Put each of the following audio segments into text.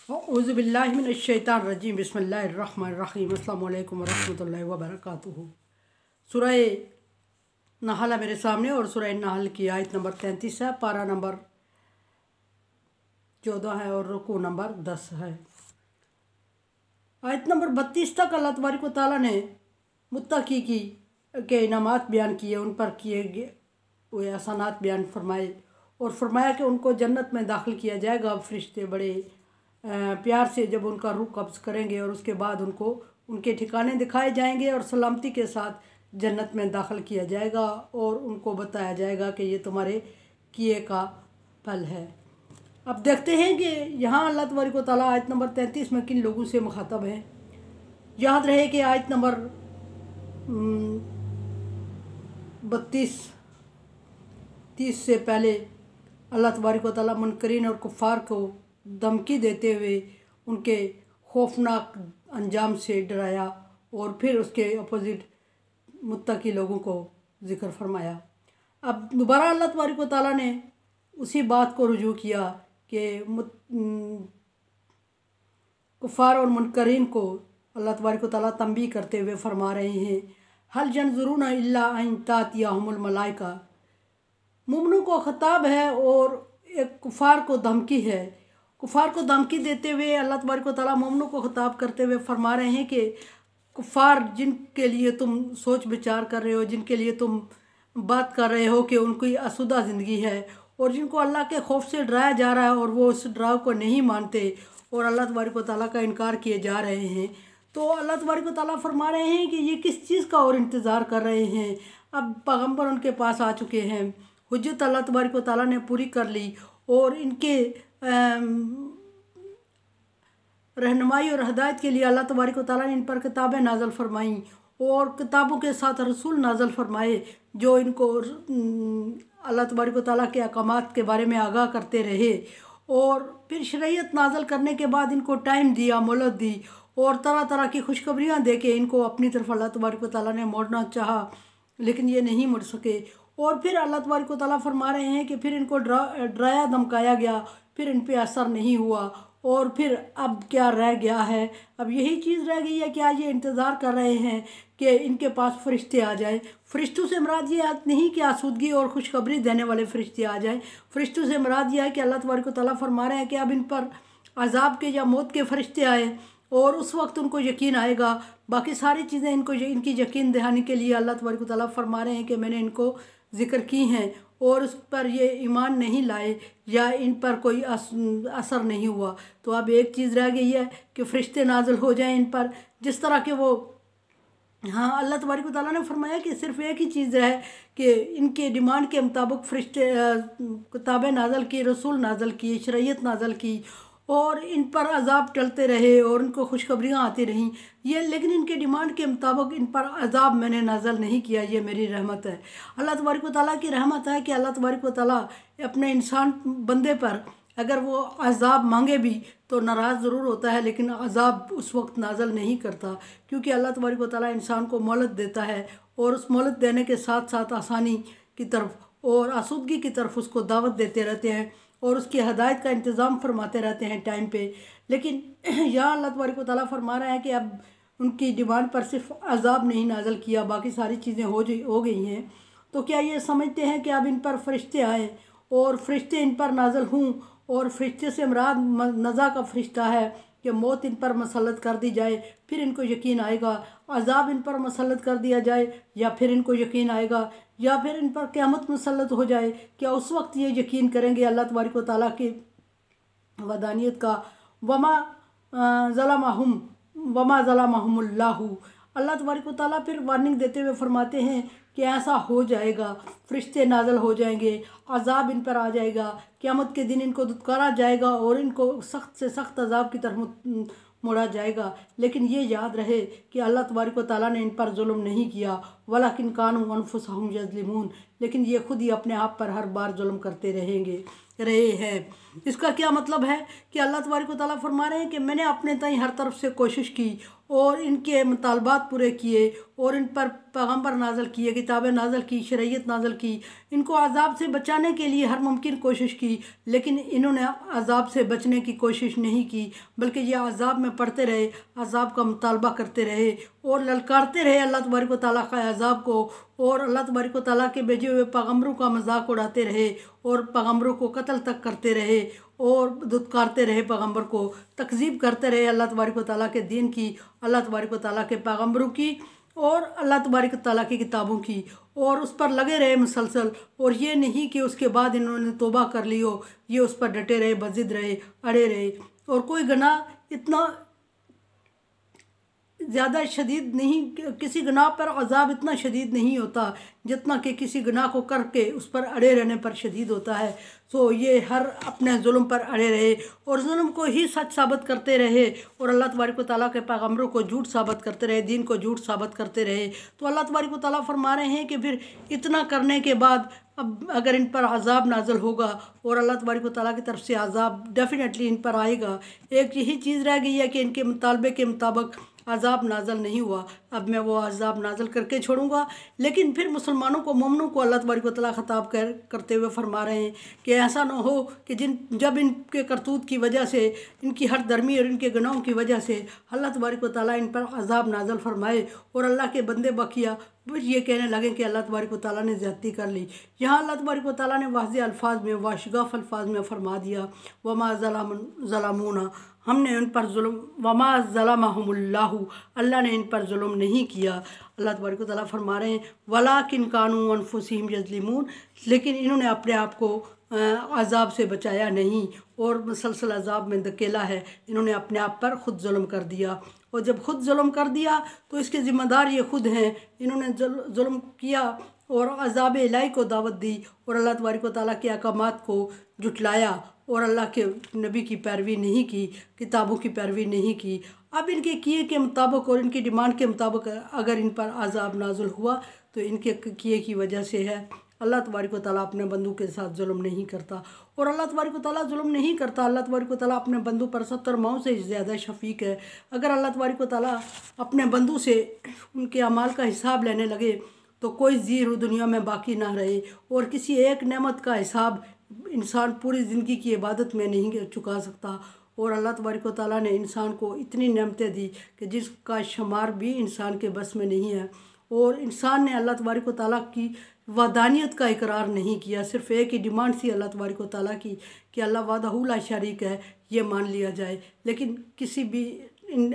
औज़ुबिल्लाहिमिनश्शैतानिर्रजीम बिस्मिल्लाहिर्रहमानिर्रहीम अस्सलामु अलैकुम वरहमतुल्लाहि वबरकातुहू। सूरह नहल है मेरे सामने और सूरह नहल की आयत नंबर 33 है, पारा नंबर 14 है और रुकू नंबर 10 है। आयत नंबर 32 तक अल्लाह तबारक व तआला ने मुत्तकी के इनामात बयान किए, उन पर किए गए हुए एहसानात बयान फरमाए और फरमाया कि उनको जन्नत में दाखिल किया जाएगा। फरिश्ते बड़े प्यार से जब उनका रूह कब्ज़ करेंगे और उसके बाद उनको उनके ठिकाने दिखाए जाएंगे और सलामती के साथ जन्नत में दाखिल किया जाएगा और उनको बताया जाएगा कि ये तुम्हारे किए का फल है। अब देखते हैं कि यहाँ अल्लाह तबारक व तआला आयत नंबर 33 में किन लोगों से मुखातब है। याद रहे कि आयत नंबर 32-30 से पहले अल्लाह तबारक व तआला मुनकरीन और कुफ़ार को धमकी देते हुए उनके खौफनाक अंजाम से डराया और फिर उसके अपोजिट मुत्तकी लोगों को ज़िक्र फरमाया। अब दोबारा अल्लाह तबारक व तआला ने उसी बात को रुजू किया कि कुफ़ार और मुनकरीन को अल्लाह तबारक व तआला तंबीह करते हुए फरमा रहे हैं, हल यंजुरूना इल्ला अन तातियहुमुल मलाइका। मुमिनों को खिताब है और एक कुफ़ार को धमकी है। कुफ़ार को धमकी देते हुए अल्लाह तबारक व तआला मोमिनों को खिताब करते हुए फरमा रहे हैं कि कुफ़ार जिनके लिए तुम सोच विचार कर रहे हो, जिनके लिए तुम बात कर रहे हो कि उनकी आसूदा ज़िंदगी है और जिनको अल्लाह के खौफ से डराया जा रहा है और वो उस डराव को नहीं मानते और अल्लाह तबारक व तआला का इनकार किए जा रहे हैं, तो अल्लाह तबारक व तआला फरमा रहे हैं कि ये किस चीज़ का और इंतज़ार कर रहे हैं। अब पैगम्बर उनके पास आ चुके हैं, हुज्जत अल्लाह तबारक व तआला ने पूरी कर ली और इनके रहनुमाई और हदायत के लिए अल्लाह तबारक व तआला ने इन पर किताबें नाज़िल फरमाईं और किताबों के साथ रसूल नाज़िल फरमाए जो इनको अल्लाह तबारक व तआला के अहकामात के बारे में आगाह करते रहे। और फिर शरीयत नाज़िल करने के बाद इनको टाइम दिया, मोहलत दी और तरह तरह की खुशखबरियाँ दे के इनको अपनी तरफ अल्लाह तबारक व तआला ने मोड़ना चाहा, लेकिन ये नहीं मुड़ सके। और फिर अल्लाह तबारक व तआला फरमा रहे हैं कि फिर इनको डराया धमकाया गया, फिर इन पे असर नहीं हुआ और फिर अब क्या रह गया है। अब यही चीज़ रह गई है कि आज ये इंतज़ार कर रहे हैं कि इनके पास फरिश्ते आ जाएं। फरिश्तों से मुराद ये नहीं कि आसूदगी और खुशखबरी देने वाले फरिश्ते आ जाएं। फरिश्तों से मुराद ये है कि अल्लाह तबारक व तआला फरमा रहे हैं कि अब इन पर अजाब के या मौत के फरिश्ते आए और उस वक्त उनको यकीन आएगा। बाकी सारी चीज़ें इनको इनकी यकीन दहानी के लिए अल्लाह तबारक व तआला फरमा रहे हैं कि मैंने इनको ज़िक्र की हैं और उस पर ये ईमान नहीं लाए या इन पर कोई असर नहीं हुआ। तो अब एक चीज़ रह गई है कि फ़रिश्ते नाज़िल हो जाएं इन पर, जिस तरह के वो अल्लाह तबारक व तआला ने फरमाया कि सिर्फ़ एक ही चीज़ है कि इनके डिमांड के मुताबिक फ़रिश्ते किताबें नाज़िल की, रसूल नाज़िल की, शरीयत नाज़िल की और इन पर अजाब टलते रहे और उनको खुशखबरियाँ आती रहीं। ये लेकिन इनके डिमांड के मुताबिक इन पर अजाब मैंने नाज़िल नहीं किया, ये मेरी रहमत है। अल्लाह तबारक व तआला की रहमत है कि अल्लाह तबारक व तआला अपने इंसान बंदे पर अगर वो अजाब मांगे भी तो नाराज़ ज़रूर होता है, लेकिन अजाब उस वक्त नाज़िल नहीं करता, क्योंकि अल्लाह तबारक व तआला इंसान को मोहलत देता है और उस मोहलत देने के साथ साथ आसानी की तरफ और आसूदगी की तरफ उसको दावत देते रहते हैं और उसकी हदायत का इंतज़ाम फरमाते रहते हैं टाइम पे। लेकिन यहाँ अल्लाह तबारक व तआला फरमा रहे हैं कि अब उनकी डिमांड पर सिर्फ अजाब नहीं नाज़िल किया, बाकी सारी चीज़ें हो गई हैं। तो क्या ये समझते हैं कि अब इन पर फरिश्ते आए और फरिश्ते इन पर नाज़िल हों और फरिश्ते से मुराद नज़ा का फरिश्ता है कि मौत इन पर मसल्लत कर दी जाए, फिर इनको यकीन आएगा। अजाब इन पर मसल्लत कर दिया जाए या फिर इनको यकीन आएगा, या फिर इन पर क़यामत मुसल्लत हो जाए, क्या उस वक्त ये यकीन करेंगे अल्लाह तबारक व तआला की वदानियत का। वमा ज़लमहुमुल्लाहु। अल्लाह तबारक व तआला फिर वार्निंग देते हुए फरमाते हैं कि ऐसा हो जाएगा, फरिश्ते नाज़िल हो जाएंगे, अजाब इन पर आ जाएगा, क़यामत के दिन इनको दुत्कारा जाएगा और इनको सख्त से सख्त अजाब की तरफ मोड़ा जाएगा। लेकिन ये याद रहे कि अल्लाह तबारक व तआला ने इन पर जुल्म नहीं किया, वलाकिन कानू अनफुसहुम यज़लिमून, लेकिन ये खुद ही अपने आप पर हर बार जुल्म करते रहे हैं। इसका क्या मतलब है कि अल्लाह तबारक व तआला फरमा रहे हैं कि मैंने अपने ताईं हर तरफ से कोशिश की और इनके मुतालबात पूरे किए और इन पर पैगम्बर नाज़िल किए, किताबें नाज़िल की, शरीयत नाज़िल की, इनको अज़ाब से बचाने के लिए हर मुमकिन कोशिश की, लेकिन इन्होंने अज़ाब से बचने की कोशिश नहीं की, बल्कि ये अज़ाब में पड़ते रहे, अज़ाब का मुतालबा करते रहे और ललकारते रहे अल्लाह तबारक व तआला का अज़ाब को, और अल्लाह तबारक व तआला के भेजे हुए पैगम्बरों का मजाक उड़ाते रहे और पैगम्बरों को कत्ल तक करते रहे और दुत्कारते रहे, पैगम्बर को तकज़ीब करते रहे अल्लाह तबारक व तआला के दीन की, अल्लाह तबारक व तआला के पैगम्बरों की और अल्लाह तबारक व तआला की किताबों की, और उस पर लगे रहे मुसलसल। और ये नहीं कि उसके बाद इन्होंने तौबा कर ली हो, ये उस पर डटे रहे, बजिद रहे, अड़े रहे। और कोई गुनाह इतना ज़्यादा शदीद नहीं, किसी गुनाह पर अज़ाब इतना शदीद नहीं होता जितना कि किसी गुनाह को करके उस पर अड़े रहने पर शदीद होता है। सो ये हर अपने जुल्म पर अड़े रहे और जुल्म को ही सच साबित करते रहे और अल्लाह तबारक व तआला के पैगम्बरों को झूठ साबित करते रहे, दीन को झूठ साबित करते रहे। तो अल्लाह तबारक व तआला फरमा रहे हैं कि फिर इतना करने के बाद अब अगर इन पर अज़ाब नाज़िल होगा और अल्लाह तबारक व तआला की तरफ से अज़ाब डेफिनेटली इन पर आएगा, एक यही चीज़ रह गई है कि इनके मुतालबे के मुताबिक अज़ाब नाज़िल नहीं हुआ, अब मैं वो अज़ाब नाज़िल करके छोड़ूंगा। लेकिन फिर मुसलमानों को, मोमिनों को अल्लाह तबारक व तआला ख़िताब करते हुए फरमा रहे हैं कि ऐसा ना हो कि जब इनके करतूत की वजह से, इनकी हर दरमी और इनके गुनाहों की वजह से अल्लाह तबारक व तआला इन पर अज़ाब नाज़िल फरमाए और अल्लाह के बंदे बकिया फिर ये कहने लगे कि अल्लाह तबारक व तआला ने ज़्यादती कर ली। यहाँ अल्लाह तबारक व तआला ने वाज़ेह अल्फाज में, वाशगाफ अल्फाज में फरमा दिया, वमा ज़लमूना, हमने उन पर जुल्म, वमा ज़लमहुमुल्लाहु, अल्लाह ने इन पर जुल्म नहीं किया। अल्लाह तबारक व तआला फरमा रहे हैं वलाकिन कानू अनफुसिहिम यज़लिमून, लेकिन इन्होंने अपने आप को अज़ाब से बचाया नहीं और मुसलसल अज़ाब में धकेला है, इन्होंने अपने आप पर ख़ुद जुल्म कर दिया। और जब खुद जुल्म कर दिया तो इसके ज़िम्मेदार ये खुद हैं, इन्होंने जुल्म किया और अज़ाब इलाही को दावत दी और अल्लाह तबारक व तआला के अहकामात को जुटलाया और अल्लाह के नबी की पैरवी नहीं की, किताबों की पैरवी नहीं की। अब इनके किए के मुताबिक और इनकी डिमांड के मुताबिक अगर इन पर अज़ाब नाज़िल हुआ तो इनके किए की वजह से है। अल्लाह तबारक व तआला अपने बंदों के साथ जुल्म नहीं करता और अल्लाह तबारक व तआला जुल्म नहीं करता। अल्लाह तबारक व तआला अपने बंदों पर 70 माओं से ज़्यादा शफीक है। अगर अल्लाह तबारक व तआला अपने बंदों से उनके अमाल का हिसाब लेने लगे तो कोई ज़ीरो दुनिया में बाकी ना रहे और किसी एक नेमत का हिसाब इंसान पूरी ज़िंदगी की इबादत में नहीं चुका सकता। और अल्लाह तबारक व तआला ने इंसान को इतनी नेमतें दी कि जिसका शुमार भी इंसान के बस में नहीं है। और इंसान ने अल्लाह तबारक व तआला की वहदानियत का इकरार नहीं किया, सिर्फ़ एक ही डिमांड थी अल्लाह तबारक व तआला की कि अल्लाह वहदहू ला शरीक है, ये मान लिया जाए। लेकिन किसी भी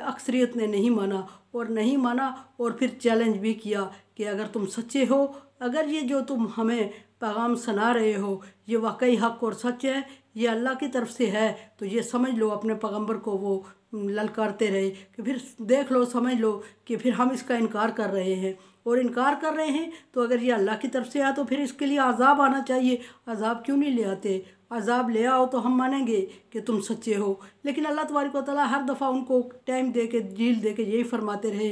अक्सरियत ने नहीं माना और नहीं माना और फिर चैलेंज भी किया कि अगर तुम सच्चे हो, अगर ये जो तुम हमें पैगाम सुना रहे हो ये वाकई हक़ और सच है, ये अल्लाह की तरफ से है, तो ये समझ लो। अपने पैगम्बर को वो ललकारते रहे कि फिर देख लो, समझ लो कि फिर हम इसका इनकार कर रहे हैं और इनकार कर रहे हैं, तो अगर ये अल्लाह की तरफ से आया तो फिर इसके लिए अज़ाब आना चाहिए। अज़ाब क्यों नहीं ले आते? अज़ाब ले आओ तो हम मानेंगे कि तुम सच्चे हो। लेकिन अल्लाह तबारक व तआला हर दफ़ा उनको टाइम दे के, झील दे के यही फरमाते रहे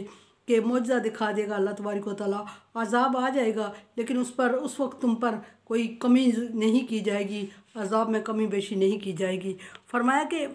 कि मौजज़ा दिखा देगा अल्लाह तबारक व तआला, अज़ाब आ जाएगा लेकिन उस वक्त तुम पर कोई कमी नहीं की जाएगी, अज़ाब में कमी बेशी नहीं की जाएगी। फरमाया कि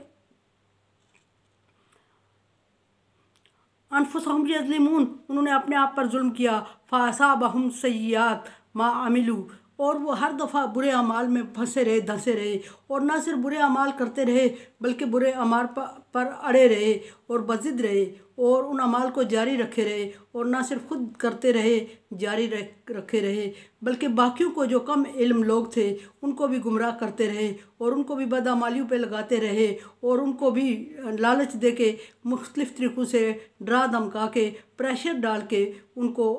अनफुसहुम यज़लिमून, उन्होंने अपने आप पर जुल्म किया। फ़असाबहुम सय्यात मा अमिलू, और वो हर दफ़ा बुरे अमाल में फंसे रहे, धंसे रहे और ना सिर्फ बुरे अमाल करते रहे बल्कि बुरे अमाल पर अड़े रहे और बजिद रहे और उन अमाल को जारी रखे रहे और ना सिर्फ खुद करते रहे, जारी रखे रहे बल्कि बाकियों को जो कम इल्म लोग थे उनको भी गुमराह करते रहे और उनको भी बदअमालियों पे लगाते रहे और उनको भी लालच दे के मुख्तलिफ़ तरीक़ों से डरा धमका के प्रेशर डाल के उनको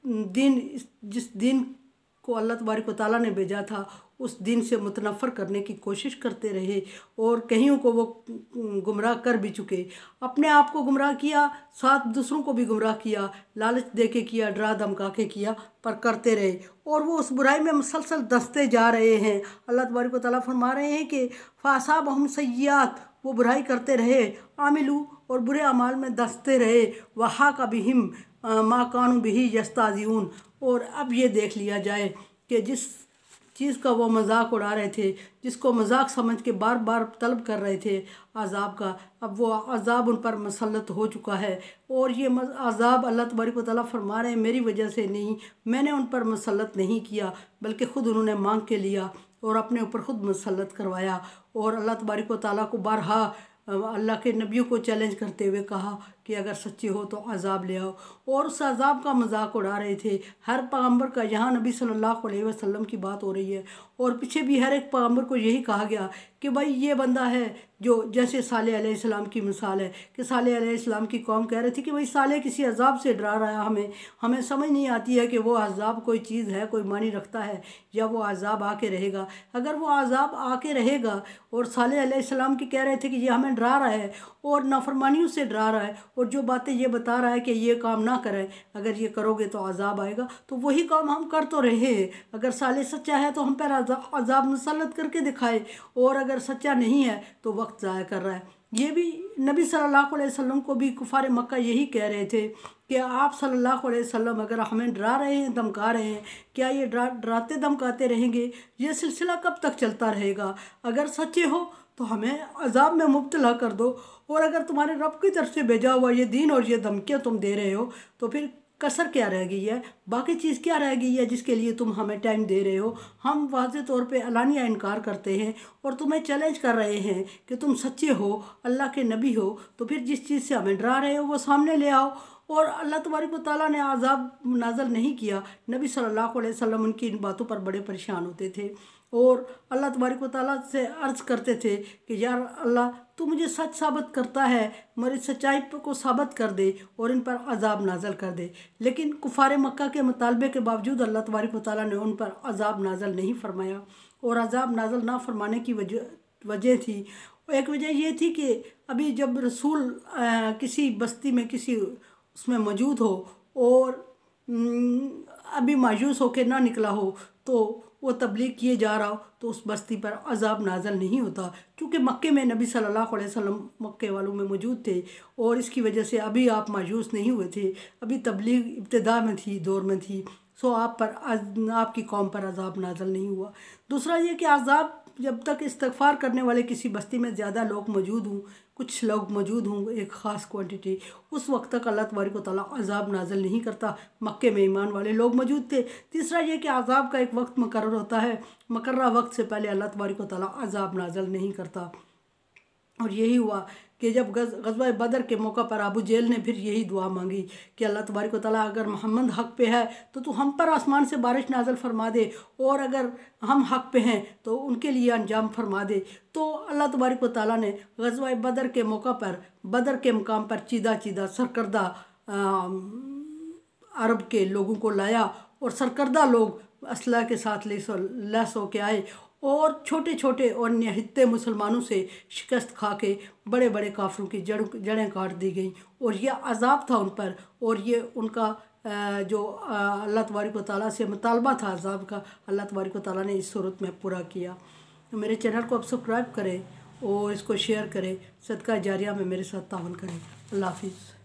जिस दिन को अल्लाह तबारक व तआला ने भेजा था उस दिन से मुतनफ़र करने की कोशिश करते रहे और कईयों को वो गुमराह कर भी चुके। अपने आप को गुमराह किया, साथ दूसरों को भी गुमराह किया, लालच दे के किया, डरा धमका के किया, पर करते रहे और वो उस बुराई में मुसलसल दसते जा रहे हैं। अल्लाह तबारक व तआला फरमा रहे हैं कि फ़असाबहुम सय्यात, वो बुराई करते रहे, आमिलू, और बुरे अमाल में दसते रहे, वहाका बिहिम मा कानू बिही यस्ताज़िऊन। और अब ये देख लिया जाए कि जिस चीज़ का वो मजाक उड़ा रहे थे, जिसको मजाक समझ के बार बार तलब कर रहे थे अजाब का, अब वो अजाब उन पर मसल्लत हो चुका है। और ये अजाब अल्लाह तबारक व तआला फरमा रहे हैं मेरी वजह से नहीं, मैंने उन पर मसल्लत नहीं किया, बल्कि ख़ुद उन्होंने मांग के लिया और अपने ऊपर ख़ुद मसल्लत करवाया। और अल्लाह तबारक व तआला को बारहा अल्लाह के नबियों को चैलेंज करते हुए कहा कि अगर सच्चे हो तो अजाब ले आओ, और उस अजाब का मजाक उड़ा रहे थे हर पैगम्बर का। यहाँ नबी सल्लल्लाहु अलैहि वसल्लम की बात हो रही है, और पीछे भी हर एक पैगम्बर को यही कहा गया कि भाई ये बंदा है जो जैसे सालेह अलैहिस्सलाम की मिसाल है कि सालेह अलैहिस्सलाम की कौम कह रही थी कि भाई सालेह किसी अजाब से डरा रहा है, हमें समझ नहीं आती है कि वो अजाब कोई चीज़ है, कोई मानी रखता है, या वो अजाब आके रहेगा। अगर वो अजाब आके रहेगा और सालेह अलैहिस्सलाम की कह रहे थे कि ये हमें डरा रहा है और नाफरमानियों से डरा रहा है, और जो बातें ये बता रहा है कि ये काम ना करें, अगर ये करोगे तो अजाब आएगा, तो वही काम हम कर तो रहे हैं। अगर साले सच्चा है तो हम पर अजाब मुसल्लत करके दिखाए, और अगर सच्चा नहीं है तो वक्त ज़ाया कर रहा है। ये भी नबी सल्लल्लाहु अलैहि वसल्लम को भी कुफार मक्का यही कह रहे थे कि आप सल्लल्लाहु अलैहि वसल्लम अगर हमें डरा रहे हैं, धमका रहे हैं, क्या ये डराते धमकाते रहेंगे? ये सिलसिला कब तक चलता रहेगा? अगर सच्चे हो तो हमें अजाब में मुब्तला कर दो, और अगर तुम्हारे रब की तरफ से भेजा हुआ ये दीन और ये धमकियाँ तुम दे रहे हो तो फिर कसर क्या रह गई है, बाकी चीज़ क्या रह गई है जिसके लिए तुम हमें टाइम दे रहे हो? हम वाज़े तौर पे अलानिया इनकार करते हैं और तुम्हें चैलेंज कर रहे हैं कि तुम सच्चे हो, अल्लाह के नबी हो, तो फिर जिस चीज़ से हमें डरा रहे हो वो सामने ले आओ। और अल्लाह तबारक व तआला ने अजाब नाज़िल नहीं किया। नबी सल्लल्लाहु अलैहि वसल्लम उनकी इन बातों पर बड़े परेशान होते थे और अल्लाह तबारक व तआला से अर्ज़ करते थे कि यार अल्लाह तू मुझे सच साबित करता है, मेरी सच्चाई को साबित कर दे और इन पर अजाब नाज़िल कर दे। लेकिन कुफार मक्का के मुतालबे के बावजूद अल्लाह तबारक व तआला ने उन पर अजाब नाज़िल नहीं फरमाया। और अजाब नाज़िल ना फरमाने की वजह थी, एक वजह ये थी कि अभी जब रसूल किसी बस्ती में किसी उसमें मौजूद हो और अभी मायूस होकर ना निकला हो, तो वो तबलीग किए जा रहा हो, तो उस बस्ती पर अजाब नाज़िल नहीं होता, क्योंकि मक्के में नबी सल्लल्लाहु अलैहि वसल्लम मक्के वालों में मौजूद थे और इसकी वजह से अभी आप मायूस नहीं हुए थे, अभी तबलीग इब्तिदा में थी, दौर में थी, सो आप पर आपकी कौम पर अजाब नाज़िल नहीं हुआ। दूसरा ये कि अजाब जब तक इस्तग़फ़ार करने वाले किसी बस्ती में ज़्यादा लोग मौजूद हों, कुछ लोग मौजूद हों, एक ख़ास क्वांटिटी, उस वक्त तक अल्लाह तबारक व तआला अजाब नाज़िल नहीं करता। मक्के में ईमान वाले लोग मौजूद थे। तीसरा ये कि अजाब का एक वक्त मुकर्रर होता है, मुकर्रर वक्त से पहले अल्लाह तबारक व तआला अजाब नाज़िल नहीं करता। और यही हुआ कि जब ग़ज़वा बदर के मौका पर अबू जेहल ने फिर यही दुआ मांगी कि अल्लाह तबारक व तआला अगर मोहम्मद हक़ पे है तो तू हम पर आसमान से बारिश नाज़िल फरमा दे, और अगर हम हक़ पे हैं तो उनके लिए अंजाम फरमा दे। तो अल्लाह तबारक व तआला ने ग़ज़वा बदर के मौका पर बदर के मुकाम पर चीदा चीदा सरकर्दा अरब के लोगों को लाया, और सरकर्दा लोग असलह के साथ लैस होके आए और छोटे छोटे और निहत्ते मुसलमानों से शिकस्त खा के बड़े बड़े काफिरों की जड़ें काट दी गई। और यह अजाब था उन पर, और ये उनका जो अल्लाह तबारक व तआला से मुतालबा था अजाब का, अल्लाह तबारक व तआला ने इस सूरत में पूरा किया। तो मेरे चैनल को आप सब्सक्राइब करें और इसको शेयर करें, सदका जारिया में मेरे साथ तावन करें। अल्लाह हाफिज़।